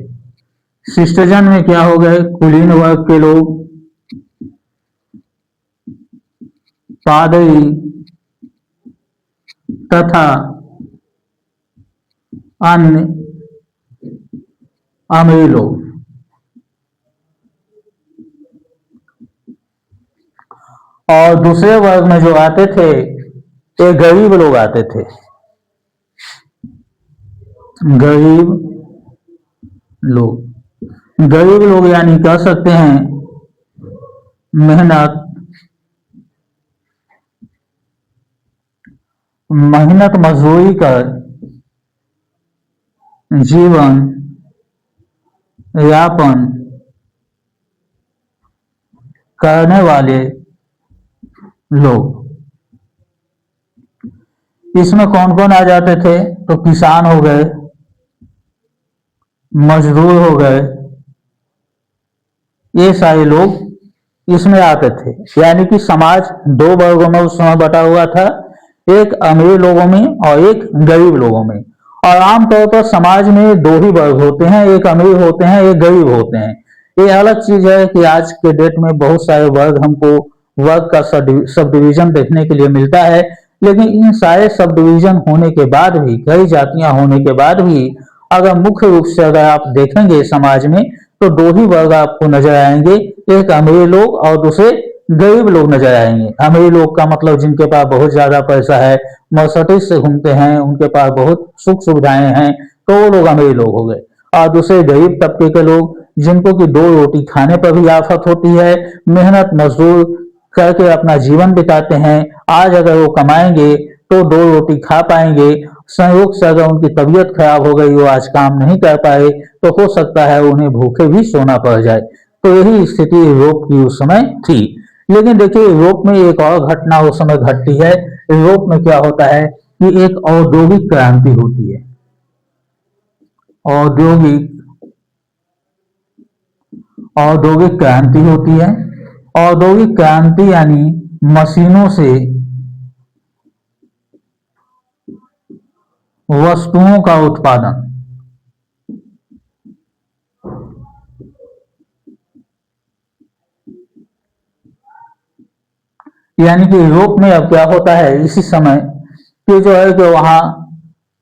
शिष्टजन में क्या हो गए, कुलीन वर्ग के लोग, पादरी तथा अन्य अमीर लोग। और दूसरे वर्ग में जो आते थे ये गरीब लोग आते थे। गरीब लोग, गरीब लोग यानी कह सकते हैं मेहनत मेहनत मजदूरी कर जीवन यापन करने वाले लोग। इसमें कौन कौन आ जाते थे? तो किसान हो गए, मजदूर हो गए, ये सारे लोग इसमें आते थे। यानी कि समाज दो वर्गों में उस समय बटा हुआ था, एक अमीर लोगों में और एक गरीब लोगों में। और आमतौर पर समाज में दो ही वर्ग होते हैं, एक अमीर होते हैं, एक गरीब होते हैं। ये अलग चीज है कि आज के डेट में बहुत सारे वर्ग हमको वर्ग का सब डिवीजन देखने के लिए मिलता है, लेकिन इन सारे सब डिवीजन होने के बाद भी, कई जातियां होने के बाद भी, अगर मुख्य रूप से अगर आप देखेंगे समाज में, तो दो ही वर्ग आपको नजर आएंगे, एक अमीर लोग और दूसरे गरीब लोग नजर आएंगे। अमीर लोग का मतलब जिनके पास बहुत ज्यादा पैसा है, मर्सिडीज से घूमते हैं, उनके पास बहुत सुख सुविधाएं हैं, तो वो लोग अमीर लोग हो गए। और दूसरे गरीब तबके के लोग जिनको कि दो रोटी खाने पर भी आफत होती है, मेहनत मजदूर करके अपना जीवन बिताते हैं। आज अगर वो कमाएंगे तो दो रोटी खा पाएंगे, संयोग से अगर उनकी तबीयत खराब हो गई, वो आज काम नहीं कर पाए, तो हो सकता है उन्हें भूखे भी सोना पड़ जाए। तो यही स्थिति यूरोप की उस समय थी। लेकिन देखिए, यूरोप में एक और घटना उस समय घटती है। यूरोप में क्या होता है कि एक औद्योगिक क्रांति होती है। औद्योगिक औद्योगिक क्रांति होती है। औद्योगिक क्रांति यानी मशीनों से वस्तुओं का उत्पादन। यानी कि यूरोप में अब क्या होता है इसी समय कि जो है कि वहां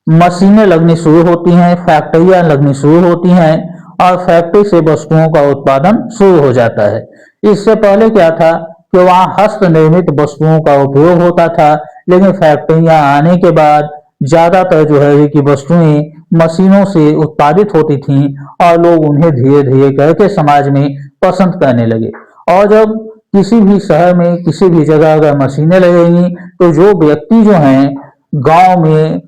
मशीनें लगनी शुरू होती हैं, फैक्ट्रियां लगनी शुरू होती हैं, और फैक्ट्री से वस्तुओं का उत्पादन शुरू हो जाता है। इससे पहले क्या था कि वहां हस्त निर्मित वस्तुओं का उपयोग होता था, लेकिन फैक्ट्रियां आने के बाद ज्यादातर जो है कि वस्तुएं मशीनों से उत्पादित होती थीं, और लोग उन्हें धीरे धीरे करके समाज में पसंद करने लगे। और जब किसी भी शहर में किसी भी जगह अगर मशीनें लगेंगी, तो जो व्यक्ति जो हैं गांव में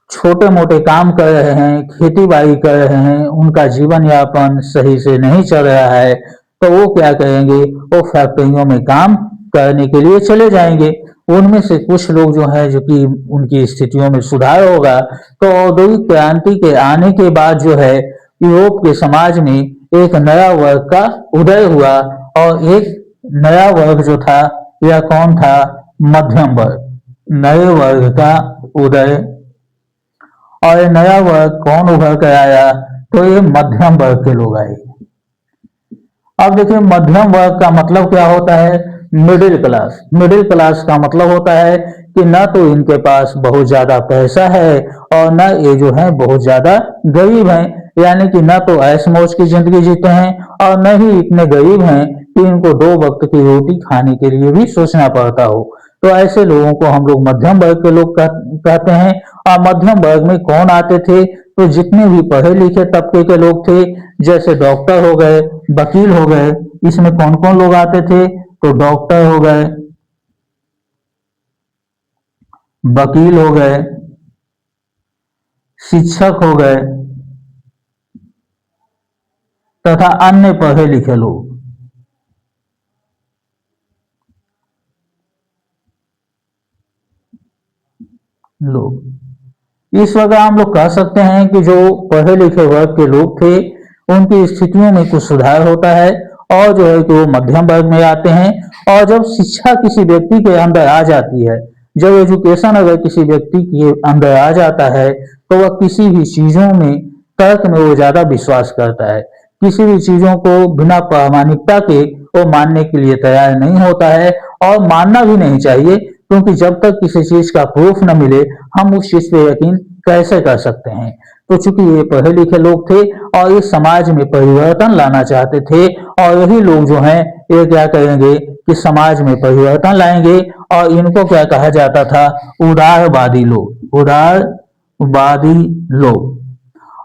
छोटे मोटे काम कर रहे हैं, खेती बाड़ी कर रहे हैं, उनका जीवन यापन सही से नहीं चल रहा है, तो वो क्या करेंगे, वो फैक्ट्रियों में काम करने के लिए चले जाएंगे। उनमें से कुछ लोग जो है जो कि उनकी स्थितियों में सुधार होगा। तो औद्योगिक क्रांति के आने के बाद जो है यूरोप के समाज में एक नया वर्ग का उदय हुआ, और एक नया वर्ग जो था यह कौन था? मध्यम वर्ग। नए वर्ग का उदय। और ये नया वर्ग कौन उभर कर आया? तो ये मध्यम वर्ग के लोग आए। अब देखिए, मध्यम वर्ग का मतलब क्या होता है? Middle class. मिडिल क्लास का मतलब होता है कि न तो इनके पास बहुत ज्यादा पैसा है, और न ये जो है बहुत ज्यादा गरीब हैं। यानी कि न तो ऐश मौज की जिंदगी जीते हैं, और न ही इतने गरीब हैं कि इनको दो वक्त की रोटी खाने के लिए भी सोचना पड़ता हो। तो ऐसे लोगों को हम लोग मध्यम वर्ग के लोग कहते हैं। और मध्यम वर्ग में कौन आते थे? तो जितने भी पढ़े लिखे तबके के लोग थे, जैसे डॉक्टर हो गए, वकील हो गए। इसमें कौन कौन लोग आते थे? तो डॉक्टर हो गए, वकील हो गए, शिक्षक हो गए, तथा अन्य पढ़े लिखे लोग। इस वजह हम लोग कह सकते हैं कि जो पढ़े लिखे वर्ग के लोग थे, उनकी स्थितियों में कुछ सुधार होता है, और जो है कि वो मध्यम वर्ग में आते हैं। और जब शिक्षा किसी व्यक्ति के अंदर आ जाती है, जब एजुकेशन अगर किसी व्यक्ति के अंदर आ जाता है, तो वह किसी भी चीजों में, तर्क में वो ज्यादा विश्वास करता है। किसी भी चीजों को बिना प्रामाणिकता के वो मानने के लिए तैयार नहीं होता है, और मानना भी नहीं चाहिए, क्योंकि जब तक किसी चीज का प्रूफ न मिले, हम उस चीज पे यकीन कैसे कर सकते हैं। तो चूंकि ये पढ़े लिखे लोग थे और इस समाज में परिवर्तन लाना चाहते थे, और यही लोग जो हैं ये क्या करेंगे कि समाज में परिवर्तन लाएंगे। और इनको क्या कहा जाता था? उदारवादी लोग। उदारवादी लोग।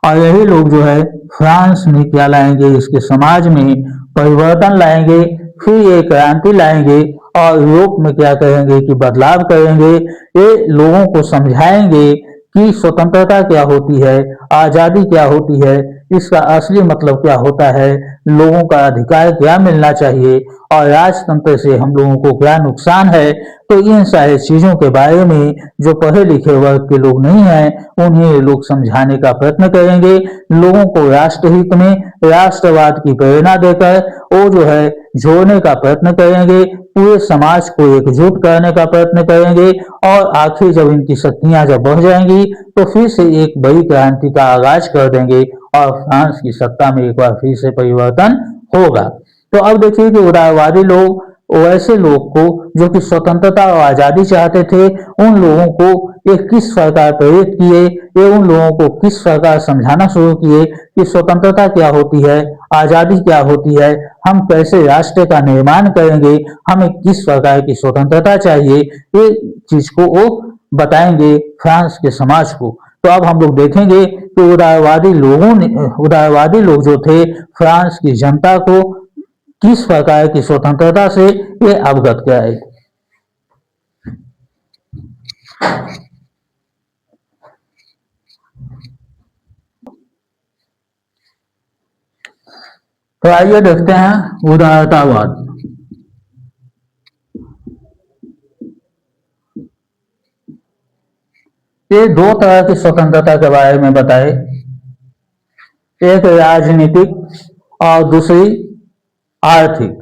और यही लोग जो है फ्रांस में क्या लाएंगे? इसके समाज में परिवर्तन लाएंगे। फिर ये क्रांति लाएंगे और यूरोप में क्या करेंगे कि बदलाव करेंगे। ये लोगों को समझाएंगे कि स्वतंत्रता क्या होती है, आजादी क्या होती है, इसका असली मतलब क्या होता है, लोगों का अधिकार क्या मिलना चाहिए और राजतंत्र से हम लोगों को क्या नुकसान है। तो इन सारी चीजों के बारे में जो पढ़े लिखे वर्ग के लोग नहीं हैं उन्हें लोग समझाने का प्रयत्न करेंगे। लोगों को राष्ट्रहित में राष्ट्रवाद की प्रेरणा देकर वो जो है जोड़ने का प्रयत्न करेंगे, पूरे समाज को एकजुट करने का प्रयत्न करेंगे और आखिर जब इनकी शक्तियां जब बढ़ जाएंगी तो फिर से एक बड़ी क्रांति का आगाज कर देंगे और फ्रांस की सत्ता में एक बार फिर से परिवर्तन होगा। तो अब देखिए कि उदारवादी लोग वैसे लोग को जो कि स्वतंत्रता और आजादी चाहते थे उन लोगों को ये किस प्रकार प्रेरित किए, ये उन लोगों को किस प्रकार समझाना शुरू किए कि स्वतंत्रता क्या होती है, आजादी क्या होती है, हम कैसे राष्ट्र का निर्माण करेंगे, हमें किस प्रकार की स्वतंत्रता चाहिए, ये चीज को वो बताएंगे फ्रांस के समाज को। तो अब हम लोग देखेंगे कि उदारवादी लोग जो थे फ्रांस की जनता को किस प्रकार की स्वतंत्रता से ये अवगत कराए। तो आइए देखते हैं उदारतावाद। ये दो तरह की स्वतंत्रता के बारे में बताए, एक राजनीतिक और दूसरी आर्थिक।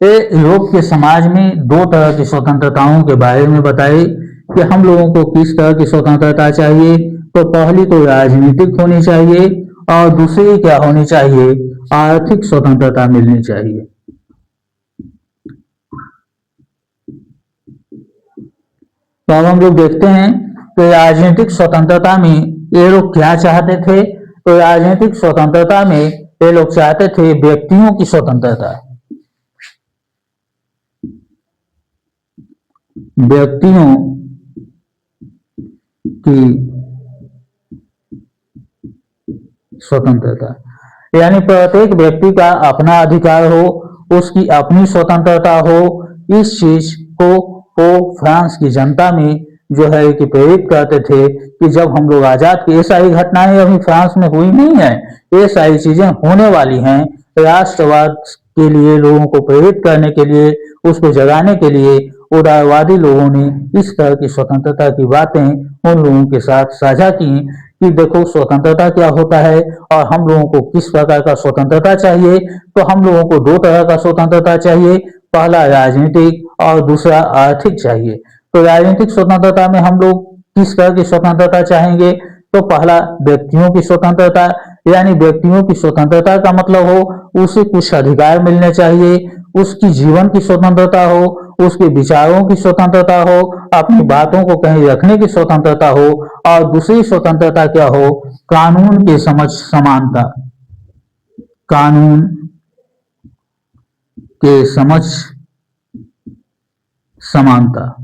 ये यूरोप के समाज में दो तरह की स्वतंत्रताओं के बारे में बताए कि हम लोगों को किस तरह की स्वतंत्रता चाहिए। तो पहली तो राजनीतिक होनी चाहिए और दूसरी क्या होनी चाहिए, आर्थिक स्वतंत्रता मिलनी चाहिए। तो अब हम लोग देखते हैं कि राजनीतिक स्वतंत्रता में ये लोग क्या चाहते थे। तो राजनीतिक स्वतंत्रता में ये लोग चाहते थे व्यक्तियों की स्वतंत्रता, व्यक्तियों की स्वतंत्रता, यानी प्रत्येक व्यक्ति का अपना अधिकार हो, उसकी अपनी स्वतंत्रता हो। इस चीज को वो फ्रांस की जनता में जो है कि प्रेरित करते थे कि जब हम लोग आजाद की, ये सारी घटनाएं अभी फ्रांस में हुई नहीं है, ये सारी चीजें होने वाली हैं। राष्ट्रवाद के लिए लोगों को प्रेरित करने के लिए, उसको जगाने के लिए उदारवादी लोगों ने इस तरह की स्वतंत्रता की बातें उन लोगों के साथ साझा की कि देखो स्वतंत्रता क्या होता है और हम लोगों को किस प्रकार का स्वतंत्रता चाहिए। तो हम लोगों को दो तरह का स्वतंत्रता चाहिए, पहला राजनीतिक और दूसरा आर्थिक चाहिए। तो राजनीतिक स्वतंत्रता में हम लोग किस तरह की स्वतंत्रता चाहेंगे। तो पहला व्यक्तियों की स्वतंत्रता, यानी व्यक्तियों की स्वतंत्रता का मतलब हो उसे कुछ अधिकार मिलने चाहिए, उसकी जीवन की स्वतंत्रता हो, उसके विचारों की स्वतंत्रता हो, अपनी बातों को कहीं रखने की स्वतंत्रता हो। और दूसरी स्वतंत्रता क्या हो, कानून के समझ समानता, कानून के समझ समानता।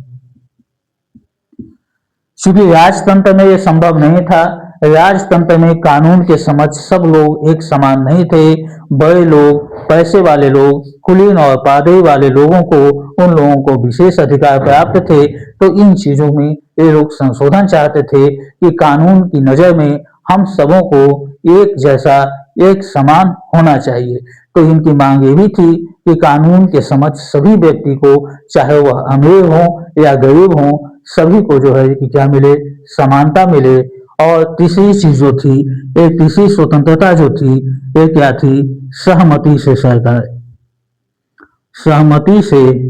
चूंकि राजतंत्र में यह संभव नहीं था, राजतंत्र में कानून के समझ सब लोग एक समान नहीं थे। बड़े लोग, पैसे वाले लोग, कुलीन और पादरी वाले लोगों को, उन लोगों को विशेष अधिकार प्राप्त थे। तो इन चीजों में ये लोग संशोधन चाहते थे कि कानून की नजर में हम सबों को एक जैसा, एक समान होना चाहिए। तो इनकी मांग ये भी थी कि कानून के समझ सभी व्यक्ति को, चाहे वह अमीर हो या गरीब हो, सभी को जो है कि क्या मिले, समानता मिले। और तीसरी चीज जो थी, एक तीसरी स्वतंत्रता जो थी, ये क्या थी, सहमति से सरकार, सहमति से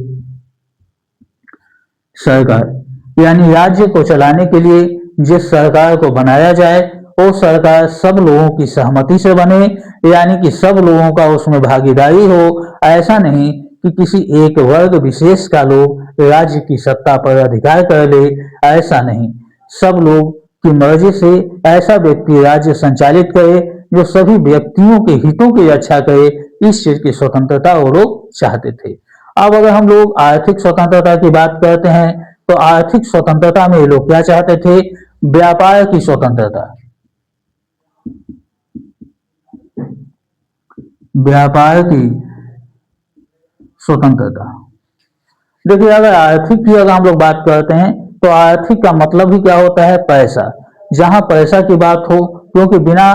सरकार, यानी राज्य को चलाने के लिए जिस सरकार को बनाया जाए वो सरकार सब लोगों की सहमति से बने, यानी कि सब लोगों का उसमें भागीदारी हो। ऐसा नहीं कि किसी एक वर्ग विशेष का लोग राज्य की सत्ता पर अधिकार कर ले, ऐसा नहीं। सब लोग की मर्जी से ऐसा व्यक्ति राज्य संचालित करे जो सभी व्यक्तियों के हितों की रक्षा करे, इस चीज की स्वतंत्रता वो लोग चाहते थे। अब अगर हम लोग आर्थिक स्वतंत्रता की बात करते हैं तो आर्थिक स्वतंत्रता में ये लोग क्या चाहते थे, व्यापार की स्वतंत्रता, व्यापार की स्वतंत्रता। देखिए, अगर आर्थिक की अगर हम लोग बात करते हैं तो आर्थिक का मतलब ही क्या होता है? पैसा। जहां पैसा की बात हो, क्योंकि बिना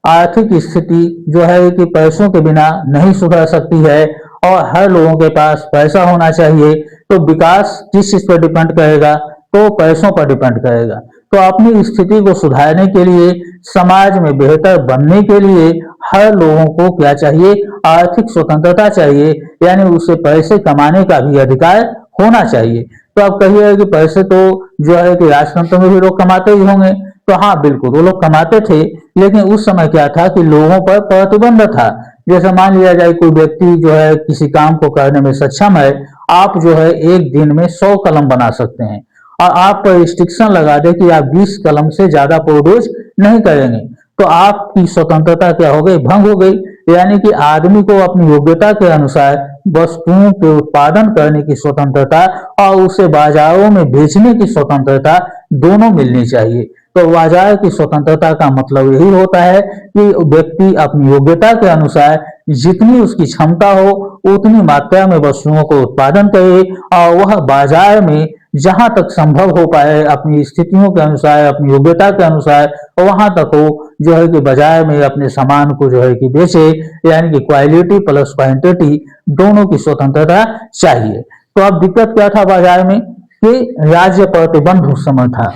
आर्थिक स्थिति जो है कि पैसों के बिना नहीं सुधर सकती है, और हर लोगों के पास पैसा होना चाहिए। तो विकास किस चीज पर डिपेंड करेगा? तो पैसों पर डिपेंड करेगा। तो अपनी स्थिति को सुधारने के लिए, समाज में बेहतर बनने के लिए हर लोगों को क्या चाहिए? आर्थिक स्वतंत्रता चाहिए, यानी उसे पैसे कमाने का भी अधिकार होना चाहिए। तो आप कहिएगा कि पैसे तो जो है कि राजतंत्र में भी लोग कमाते ही होंगे। तो हाँ, बिल्कुल वो लोग कमाते थे, लेकिन उस समय क्या था कि लोगों पर प्रतिबंध था। जैसे मान लिया जाए कोई व्यक्ति जो है किसी काम को करने में सक्षम है, आप जो है एक दिन में 100 कलम बना सकते हैं, और आप पर रिस्ट्रिक्शन लगा दे कि आप 20 कलम से ज्यादा प्रोड्यूस नहीं करेंगे, तो आपकी स्वतंत्रता क्या हो गई? भंग हो गई। यानी कि आदमी को अपनी योग्यता के अनुसार वस्तुओं के उत्पादन करने की स्वतंत्रता और उसे बाजारों में बेचने की स्वतंत्रता दोनों मिलनी चाहिए। तो बाजार की स्वतंत्रता का मतलब यही होता है कि व्यक्ति अपनी योग्यता के अनुसार जितनी उसकी क्षमता हो उतनी मात्रा में वस्तुओं को उत्पादन करे, और वह बाजार में जहां तक संभव हो पाए अपनी स्थितियों के अनुसार, अपनी योग्यता के अनुसार वहां तक हो जो है कि बाजार में अपने सामान को जो है कि बेचे। यानी कि क्वालिटी प्लस क्वांटिटी दोनों की स्वतंत्रता चाहिए। तो अब दिक्कत क्या था बाजार में कि राज्य प्रतिबंध उस समय था।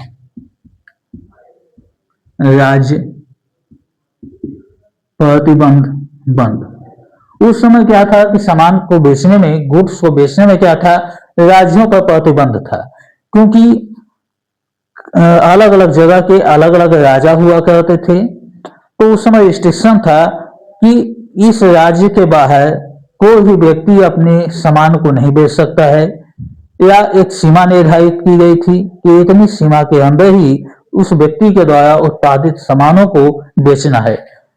राज्य प्रतिबंध बंद। उस समय क्या था कि सामान को बेचने में, गुड्स को बेचने में क्या था? राज्यों का प्रतिबंध था, क्योंकि अलग अलग जगह के अलग अलग राजा हुआ करते थे। तो उस समय रिस्ट्रिक्शन था कि इस राज्य के बाहर कोई भी व्यक्ति अपने सामान को नहीं बेच सकता है, या एक सीमा निर्धारित की गई थी कि इतनी सीमा के अंदर ही उस व्यक्ति के द्वारा उत्पादित सामानों को बेचना है।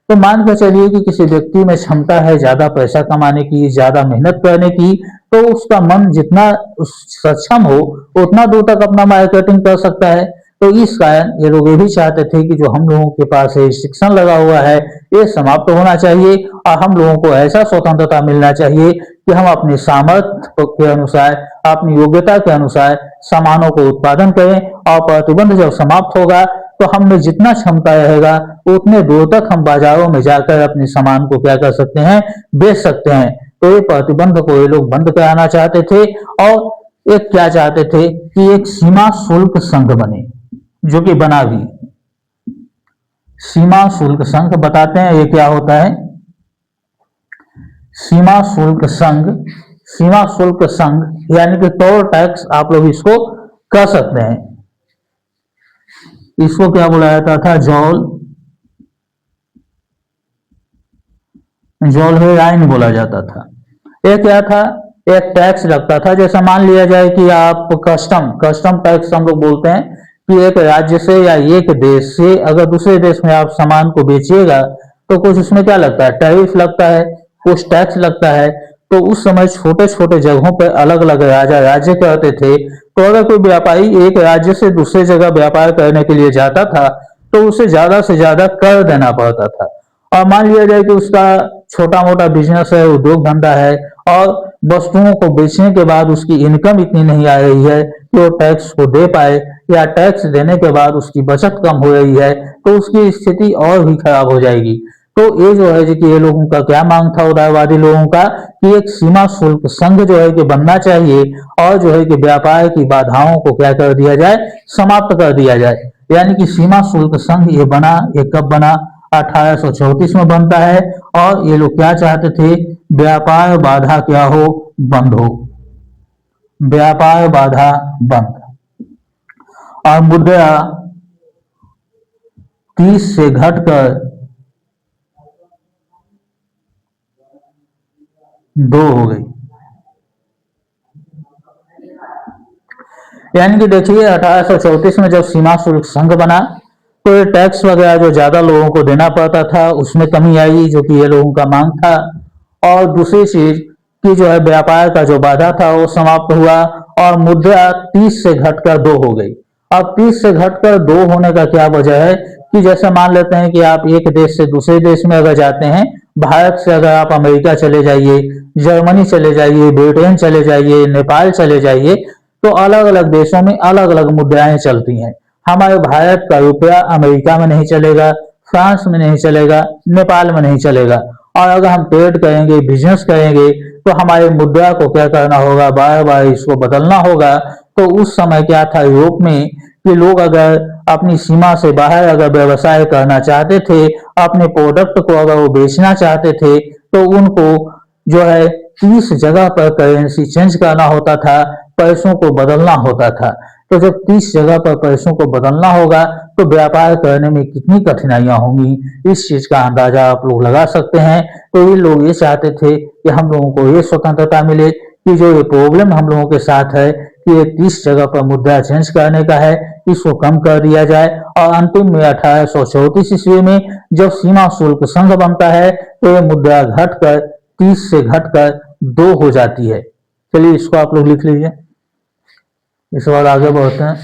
तो मान कर चलिए कि किसी व्यक्ति में क्षमता है ज्यादा पैसा कमाने की, ज्यादा मेहनत करने की, तो उसका मन जितना सक्षम हो उतना दूर तक अपना मार्केटिंग कर सकता है। तो इस कारण ये लोग ये भी चाहते थे कि जो हम लोगों के पास रिस्ट्रिक्शन लगा हुआ है ये समाप्त होना चाहिए, और हम लोगों को ऐसा स्वतंत्रता मिलना चाहिए कि हम अपने सामर्थ्य के अनुसार, अपनी योग्यता के अनुसार सामानों को उत्पादन करें, और प्रतिबंध जब समाप्त होगा तो हम में जितना क्षमता रहेगा उतने दूर तक हम बाजारों में जाकर अपने सामान को क्या कर सकते हैं? बेच सकते हैं। तो ये प्रतिबंध को ये लोग बंद कराना चाहते थे, और एक क्या चाहते थे कि एक सीमा शुल्क संघ बने, जो कि बना भी। सीमा शुल्क संघ बताते हैं ये क्या होता है? सीमा शुल्क संघ, सीमा शुल्क संघ यानी कि टोल टैक्स आप लोग इसको कह सकते हैं। इसको क्या बोला जाता था? जॉल हेराइन बोला जाता था। ये क्या था? एक टैक्स लगता था। जैसा मान लिया जाए कि आप कस्टम टैक्स हम लोग बोलते हैं कि एक राज्य से या एक देश से अगर दूसरे देश में आप सामान को बेचिएगा तो कुछ उसमें क्या लगता है? टैरिफ लगता है, कुछ टैक्स लगता है। तो उस समय छोटे छोटे जगहों पर अलग अलग राजा राज्य करते थे। तो अगर कोई व्यापारी एक राज्य से दूसरे जगह व्यापार करने के लिए जाता था तो उसे ज्यादा से ज्यादा कर देना पड़ता था। और मान लिया जाए कि उसका छोटा मोटा बिजनेस है, उद्योग धंधा है, और वस्तुओं को बेचने के बाद उसकी इनकम इतनी नहीं आ रही है कि वो टैक्स को दे पाए, या टैक्स देने के बाद उसकी बचत कम हो रही है, तो उसकी स्थिति और भी खराब हो जाएगी। तो ये जो है कि ये लोगों का क्या मांग था, उदारवादी लोगों का, कि एक सीमा शुल्क संघ जो है कि बनना चाहिए, और जो है कि व्यापार की बाधाओं को क्या कर दिया जाए? समाप्त कर दिया जाए। यानी कि सीमा शुल्क संघ ये बना, ये कब बना? 1834 में बनता है। और ये लोग क्या चाहते थे? व्यापार बाधा क्या हो? बंद हो। व्यापार बाधा बंद। और मुद्रा 30 से घटकर 2 हो गई। यानी कि देखिए 1834 में जब सीमा शुल्क संघ बना तो ये टैक्स वगैरह जो ज्यादा लोगों को देना पड़ता था उसमें कमी आई, जो कि ये लोगों का मांग था। और दूसरी चीज कि जो है व्यापार का जो बाधा था वो समाप्त हुआ, और मुद्रा 30 से घटकर 2 हो गई। अब 30 से घटकर 2 होने का क्या वजह है कि जैसे मान लेते हैं कि आप एक देश से दूसरे देश में अगर जाते हैं, भारत से अगर आप अमेरिका चले जाइए जर्मनी चले जाइए, ब्रिटेन चले जाइए, नेपाल चले जाइए, तो अलग अलग देशों में अलग अलग मुद्राएं चलती हैं। हमारे भारत का रुपया अमेरिका में नहीं चलेगा, फ्रांस में नहीं चलेगा, नेपाल में नहीं चलेगा। और अगर हम ट्रेड करेंगे, बिजनेस करेंगे, तो हमारे मुद्रा को क्या करना होगा, बार बार इसको बदलना होगा। तो उस समय क्या था यूरोप में कि लोग अगर अपनी सीमा से बाहर अगर व्यवसाय करना चाहते थे, अपने प्रोडक्ट को अगर वो बेचना चाहते थे, तो उनको जो है 30 जगह पर करेंसी चेंज करना होता था, पैसों को बदलना होता था। तो जब 30 जगह पर पैसों को बदलना होगा, तो व्यापार करने में कितनी कठिनाइयां होंगी, इस चीज का अंदाजा आप लोग लगा सकते हैं। तो ये लोग ये चाहते थे कि हम लोगों को ये स्वतंत्रता मिले, कि जो ये प्रॉब्लम हम लोगों के साथ है कि ये 30 जगह पर मुद्रा चेंज करने का है, इसको कम कर दिया जाए। और अंतिम में 1834 ईस्वी में जब सीमा शुल्क संघ बनता है, तो ये मुद्रा घटकर 30 से घटकर 2 हो जाती है। चलिए इसको आप लोग लिख लीजिए, इस बार आगे बढ़ते हैं।